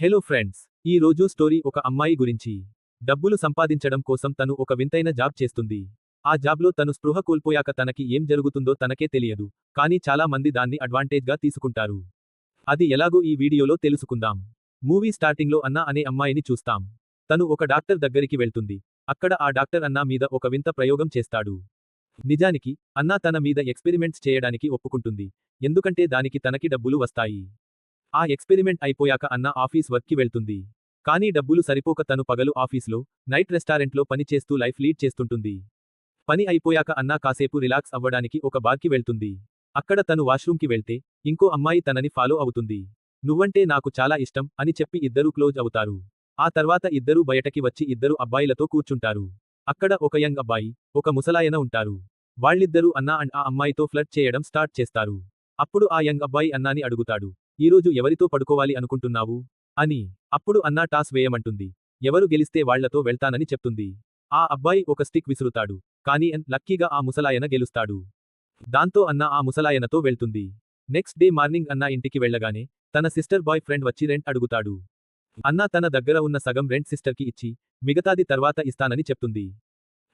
Hello friends, ఈ రోజు story ఒక అమ్మాయి గురించి. డబ్బులు సంపాదించడం కోసం తను ఒక వింతైన జాబ్ చేస్తుంది. ఆ జాబ్లో తను స్పృహ కోల్పోయాక తనకి ఏం జరుగుతుందో తనకే తెలియదు. కానీ చాలా మంది దాన్ని అడ్వాంటేజ్గా తీసుకుంటారు. అది ఎలాగో ఈ వీడియోలో తెలుసుకుందాం. మూవీ స్టార్టింగ్లో అన్న అనే అమ్మాయిని చూస్తాం. తను ఒక డాక్టర్ దగ్గరికి వెళ్తుంది. అక్కడ ఆ డాక్టర్ అన్నా మీద ఒక వింత ప్రయోగం చేస్తాడు. నిజానికి అన్నా తన మీద ఎక్స్పెరిమెంట్స్ చేయడానికి ఒప్పుకుంటుంది. ఎందుకంటే దానికి తనకి డబ్బులు వస్తాయి. ఆ ఎక్స్పెరిమెంట్ అయిపోయాక అన్న ఆఫీస్ వర్క్కి వెళ్తుంది. కానీ డబ్బులు సరిపోక తను పగలు ఆఫీస్లో, నైట్ రెస్టారెంట్లో పని చేస్తూ లైఫ్ లీడ్ చేస్తుంటుంది. పని అయిపోయాక అన్న కాసేపు రిలాక్స్ అవ్వడానికి ఒక బార్కి వెళ్తుంది. అక్కడ తను వాష్రూమ్కి వెళ్తే ఇంకో అమ్మాయి తనని ఫాలో అవుతుంది. నువ్వంటే నాకు చాలా ఇష్టం అని చెప్పి ఇద్దరూ క్లోజ్ అవుతారు. ఆ తర్వాత ఇద్దరూ బయటకి వచ్చి ఇద్దరు అబ్బాయిలతో కూర్చుంటారు. అక్కడ ఒక యంగ్ అబ్బాయి, ఒక ముసలాయన ఉంటారు. వాళ్ళిద్దరూ అన్నా అండ్ ఆ అమ్మాయితో ఫ్లర్ట్ చేయడం స్టార్ట్ చేస్తారు. అప్పుడు ఆ యంగ్ అబ్బాయి అన్నాని అడుగుతాడు. ఈరోజు ఎవరితో పడుకోవాలి అనుకుంటున్నావు అని. అప్పుడు అన్నా టాస్ వేయమంటుంది. ఎవరు గెలిస్తే వాళ్లతో వెళ్తానని చెప్తుంది. ఆ అబ్బాయి ఒక స్టిక్ విసురుతాడు. కానీ లక్కీగా ఆ ముసలాయన గెలుస్తాడు. దాంతో అన్న ఆ ముసలాయనతో వెళ్తుంది. నెక్స్ట్ డే మార్నింగ్ అన్న ఇంటికి వెళ్ళగానే తన సిస్టర్ బాయ్ ఫ్రెండ్ వచ్చి రెంట్ అడుగుతాడు. అన్న తన దగ్గర ఉన్న సగం రెంట్ సిస్టర్కి ఇచ్చి మిగతాది తర్వాత ఇస్తానని చెప్తుంది.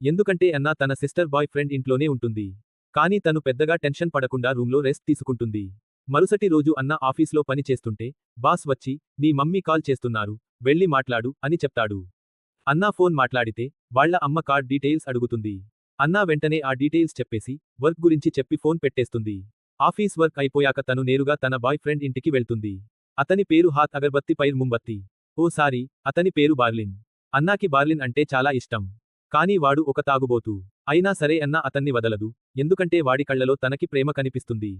ఎందుకంటే అన్న తన సిస్టర్ బాయ్ ఫ్రెండ్ ఇంట్లోనే ఉంటుంది. కానీ తను పెద్దగా టెన్షన్ పడకుండా రూమ్లో రెస్ట్ తీసుకుంటుంది. మరుసటి రోజు అన్న ఆఫీస్లో పని చేస్తుంటే బాస్ వచ్చి నీ మమ్మీ కాల్ చేస్తున్నారు, వెళ్ళి మాట్లాడు అని చెప్తాడు. అన్నా ఫోన్ మాట్లాడితే వాళ్ళ అమ్మ కార్డ్ డీటెయిల్స్ అడుగుతుంది. అన్నా వెంటనే ఆ డీటెయిల్స్ చెప్పేసి వర్క్ గురించి చెప్పి ఫోన్ పెట్టేస్తుంది. ఆఫీస్ వర్క్ అయిపోయాక తను నేరుగా తన బాయ్ ఫ్రెండ్ ఇంటికి వెళ్తుంది. అతని పేరు హాత్ అగర్బత్తి పైర్ ముంబత్తి. ఓసారి అతని పేరు బార్లిన్. అన్నాకి బార్లిన్ అంటే చాలా ఇష్టం. కానీ వాడు ఒక తాగుబోతు. అయినా సరే అన్న అతన్ని వదలదు. ఎందుకంటే వాడి కళ్లలో తనకి ప్రేమ కనిపిస్తుంది.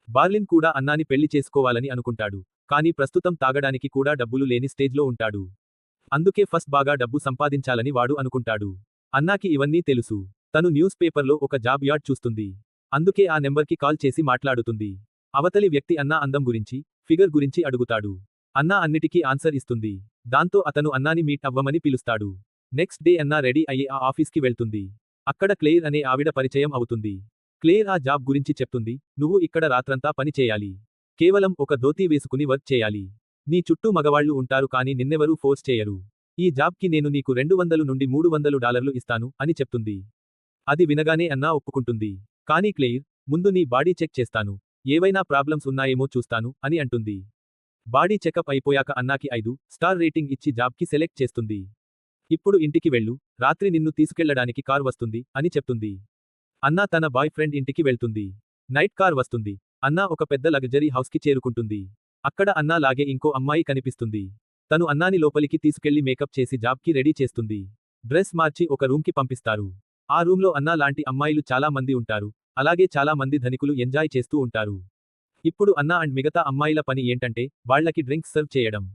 బార్లిన్ కూడా అన్నాని పెళ్లి చేసుకోవాలని అనుకుంటాడు. కానీ ప్రస్తుతం తాగడానికి కూడా డబ్బులు లేని స్టేజ్లో ఉంటాడు. అందుకే ఫస్ట్ బాగా డబ్బు సంపాదించాలని వాడు అనుకుంటాడు. అన్నాకి ఇవన్నీ తెలుసు. తను న్యూస్ పేపర్లో ఒక జాబ్ యాడ్ చూస్తుంది. అందుకే ఆ నెంబర్కి కాల్ చేసి మాట్లాడుతుంది. అవతలి వ్యక్తి అన్నా అందం గురించి, ఫిగర్ గురించి అడుగుతాడు. అన్నా అన్నిటికీ ఆన్సర్ ఇస్తుంది. దాంతో అతను అన్నాని మీట్ అవ్వమని పిలుస్తాడు. నెక్స్ట్ డే అన్నా రెడీ అయ్యి ఆ ఆఫీస్కి వెళ్తుంది. అక్కడ క్లెయిర్ అనే ఆవిడ పరిచయం అవుతుంది. క్లేర్ ఆ జాబ్ గురించి చెప్తుంది. నువ్వు ఇక్కడ రాత్రంతా పని చేయాలి. కేవలం ఒక ధోతీ వేసుకుని వర్క్ చేయాలి. నీ చుట్టూ మగవాళ్లు ఉంటారు కానీ నిన్నెవరూ ఫోర్స్ చేయరు. ఈ జాబ్కి నేను నీకు $200 నుండి $300 ఇస్తాను అని చెప్తుంది. అది వినగానే అన్నా ఒప్పుకుంటుంది. కానీ క్లెయిర్, ముందు నీ బాడీ చెక్ చేస్తాను. ఏవైనా ప్రాబ్లమ్స్ ఉన్నాయేమో చూస్తాను అని అంటుంది. బాడీ చెకప్ అయిపోయాక అన్నాకి 5 స్టార్ రేటింగ్ ఇచ్చి జాబ్కి సెలెక్ట్ చేస్తుంది. ఇప్పుడు ఇంటికి వెళ్ళు, రాత్రి నిన్ను తీసుకెళ్లడానికి కార్ వస్తుంది అని చెప్తుంది. అన్నా తన బాయ్ ఫ్రెండ్ ఇంటికి వెళ్తుంది. నైట్ కార్ వస్తుంది. అన్నా ఒక పెద్ద లగ్జరీ హౌస్కి చేరుకుంటుంది. అక్కడ అన్నా లాగే ఇంకో అమ్మాయి కనిపిస్తుంది. తను అన్నాని లోపలికి తీసుకెళ్లి మేకప్ చేసి జాబ్కి రెడీ చేస్తుంది. డ్రెస్ మార్చి ఒక రూమ్కి పంపిస్తారు. ఆ రూమ్లో అన్నా లాంటి అమ్మాయిలు చాలా మంది ఉంటారు. అలాగే చాలా మంది ధనికులు ఎంజాయ్ చేస్తూ ఉంటారు. ఇప్పుడు అన్నా అండ్ మిగతా అమ్మాయిల పని ఏంటంటే వాళ్లకి డ్రింక్స్ సర్వ్ చేయడం.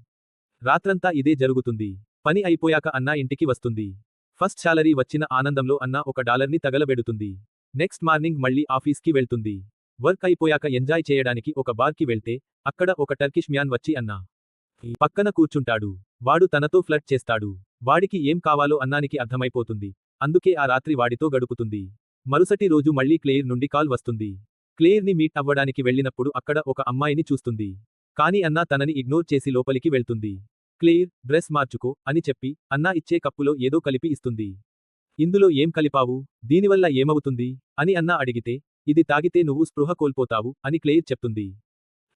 రాత్రంతా ఇదే జరుగుతుంది. పని అయిపోయాక అన్నా ఇంటికి వస్తుంది. ఫస్ట్ శాలరీ వచ్చిన ఆనందంలో అన్నా $1ని తగలబెడుతుంది. నెక్స్ట్ మార్నింగ్ మళ్ళీ ఆఫీస్కి వెళ్తుంది. వర్క్ అయిపోయాక ఎంజాయ్ చేయడానికి ఒక బార్కి వెళ్తే అక్కడ ఒక టర్కిష్ మ్యాన్ వచ్చి అన్నా పక్కన కూర్చుంటాడు. వాడు తనతో ఫ్లర్ట్ చేస్తాడు. వాడికి ఏం కావాలో అన్నానికి అర్థమైపోతుంది. అందుకే ఆ రాత్రి వాడితో గడుపుతుంది. మరుసటి రోజు మళ్ళీ క్లెయిర్ నుండి కాల్ వస్తుంది. క్లెయిర్ని మీట్ అవ్వడానికి వెళ్ళినప్పుడు అక్కడ ఒక అమ్మాయిని చూస్తుంది. కానీ అన్నా తనని ఇగ్నోర్ చేసి లోపలికి వెళ్తుంది. క్లెయిర్, డ్రెస్ మార్చుకో అని చెప్పి అన్నా ఇచ్చే కప్పులో ఏదో కలిపి ఇస్తుంది. ఇందులో ఏం కలిపావు, దీనివల్ల ఏమవుతుంది అని అన్నా అడిగితే ఇది తాగితే నువ్వు స్పృహ కోల్పోతావు అని క్లెయిర్ చెప్తుంది.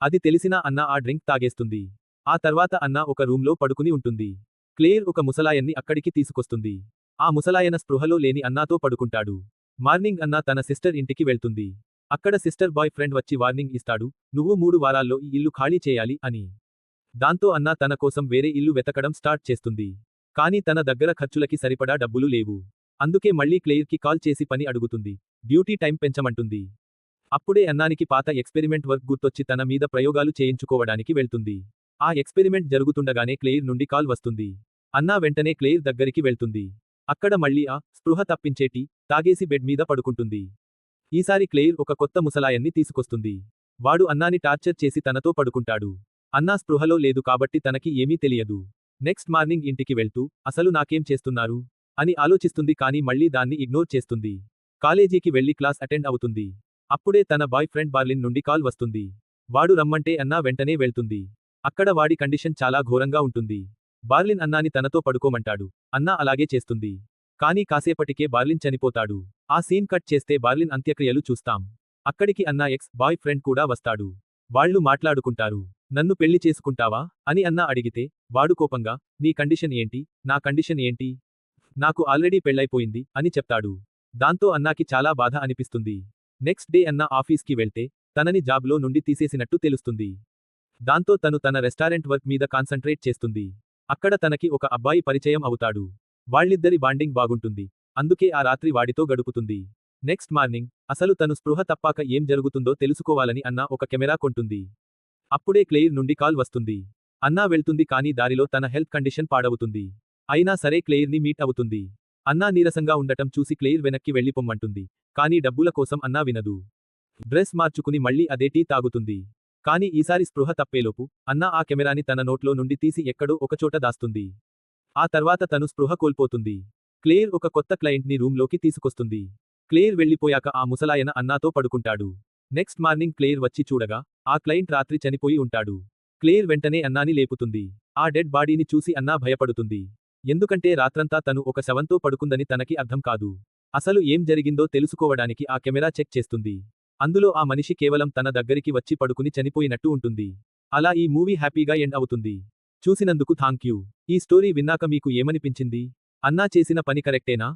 అది తెలిసినా అన్నా ఆ డ్రింక్ తాగేస్తుంది. ఆ తర్వాత అన్నా ఒక రూమ్లో పడుకుని ఉంటుంది. క్లెయిర్ ఒక ముసలాయన్ని అక్కడికి తీసుకొస్తుంది. ఆ ముసలాయన స్పృహలో లేని అన్నాతో పడుకుంటాడు. మార్నింగ్ అన్నా తన సిస్టర్ ఇంటికి వెళ్తుంది. అక్కడ సిస్టర్ బాయ్ ఫ్రెండ్ వచ్చి వార్నింగ్ ఇస్తాడు, నువ్వు 3 వారాల్లో ఈ ఇల్లు ఖాళీ చేయాలి అని. దాంతో అన్నా తన కోసం వేరే ఇల్లు వెతకడం స్టార్ట్ చేస్తుంది. కానీ తన దగ్గర ఖర్చులకి సరిపడా డబ్బులు లేవు. అందుకే మళ్ళీ క్లెయిర్కి కాల్ చేసి పని అడుగుతుంది. డ్యూటీ టైం పెంచమంటుంది. అప్పుడే అన్నానికి పాత ఎక్స్పెరిమెంట్ వర్క్ గుర్తొచ్చి తన మీద ప్రయోగాలు చేయించుకోవడానికి వెళ్తుంది. ఆ ఎక్స్పెరిమెంట్ జరుగుతుండగానే క్లెయిర్ నుండి కాల్ వస్తుంది. అన్నా వెంటనే క్లెయిర్ దగ్గరికి వెళ్తుంది. అక్కడ మళ్ళీ స్పృహ తప్పించేటి తాగేసి బెడ్ మీద పడుకుంటుంది. ఈసారి క్లెయిర్ ఒక కొత్త ముసలాయన్ని తీసుకొస్తుంది. వాడు అన్నాని టార్చర్ చేసి తనతో పడుకుంటాడు. అన్నా స్పృహలో లేదు కాబట్టి తనకి ఏమీ తెలియదు. నెక్స్ట్ మార్నింగ్ ఇంటికి వెళ్తూ అసలు నాకేం చేస్తున్నారు అని ఆలోచిస్తుంది కానీ మళ్ళీ దాన్ని ఇగ్నోర్ చేస్తుంది. కాలేజీకి వెళ్లి క్లాస్ అటెండ్ అవుతుంది. అప్పుడే తన బాయ్ ఫ్రెండ్ బార్లిన్ నుండి కాల్ వస్తుంది. వాడు రమ్మంటే అన్నా వెంటనే వెళ్తుంది. అక్కడ వాడి కండిషన్ చాలా ఘోరంగా ఉంటుంది. బార్లిన్ అన్నాని తనతో పడుకోమంటాడు. అన్నా అలాగే చేస్తుంది. కానీ కాసేపటికే బార్లిన్ చనిపోతాడు. ఆ సీన్ కట్ చేస్తే బార్లిన్ అంత్యక్రియలు చూస్తాం. అక్కడికి అన్నా ఎక్స్ బాయ్ ఫ్రెండ్ కూడా వస్తాడు. వాళ్ళు మాట్లాడుకుంటారు. నన్ను పెళ్లి చేసుకుంటావా అని అన్నా అడిగితే, వాడు కోపంగా, నీ కండిషన్ ఏంటి, నా కండిషన్ ఏంటి? నాకు ఆల్రెడీ పెళ్లైపోయింది అని చెప్తాడు. దాంతో అన్నాకి చాలా బాధ అనిపిస్తుంది. నెక్స్ట్ డే అన్నా ఆఫీస్కి వెళ్తే, తనని జాబ్లో నుండి తీసేసినట్టు తెలుస్తుంది. దాంతో తను తన రెస్టారెంట్ వర్క్ మీద కాన్సంట్రేట్ చేస్తుంది. అక్కడ తనకి ఒక అబ్బాయి పరిచయం అవుతాడు. వాళ్ళిద్దరి బాండింగ్ బాగుంటుంది. అందుకే ఆ రాత్రి వాడితో గడుపుతుంది. నెక్స్ట్ మార్నింగ్, అసలు తను స్పృహ తప్పాక ఏం జరుగుతుందో తెలుసుకోవాలని అన్నా ఒక కెమెరా కొంటుంది. అప్పుడే క్లెయిర్ నుండి కాల్ వస్తుంది. అన్నా వెళ్తుంది కానీ దారిలో తన హెల్త్ కండిషన్ పాడవుతుంది. అయినా సరే క్లెయిర్ని మీట్ అవుతుంది. అన్నా నీరసంగా ఉండటం చూసి క్లెయిర్ వెనక్కి వెళ్ళిపొమ్మంటుంది. కానీ డబ్బుల కోసం అన్నా వినదు. డ్రెస్ మార్చుకుని మళ్ళీ అదే టీ తాగుతుంది. కానీ ఈసారి స్పృహ తప్పేలోపు, అన్నా ఆ కెమెరాని తన నోట్లో నుండి తీసి ఎక్కడో ఒకచోట దాస్తుంది. ఆ తర్వాత తను స్పృహ కోల్పోతుంది. క్లెయిర్ ఒక కొత్త క్లయింట్ని రూమ్లోకి తీసుకొస్తుంది. క్లెయిర్ వెళ్ళిపోయాక ఆ ముసలాయన అన్నాతో పడుకుంటాడు. నెక్స్ట్ మార్నింగ్ క్లెయిర్ వచ్చి చూడగా, ఆ క్లయింట్ రాత్రి చనిపోయి ఉంటాడు. క్లెయిర్ వెంటనే అన్నాని లేపుతుంది. ఆ డెడ్ బాడీని చూసి అన్నా భయపడుతుంది. ఎందుకంటే రాత్రంతా తను ఒక శవంతో పడుకుందని తనకి అర్థం కాదు. అసలు ఏం జరిగిందో తెలుసుకోవడానికి ఆ కెమెరా చెక్ చేస్తుంది. అందులో ఆ మనిషి కేవలం తన దగ్గరికి వచ్చి పడుకుని చనిపోయినట్టు ఉంటుంది. అలా ఈ మూవీ హ్యాపీగా ఎండ్ అవుతుంది. చూసినందుకు థాంక్యూ. ఈ స్టోరీ విన్నాక మీకు ఏమనిపించింది? అన్నా చేసిన పని కరెక్టేనా?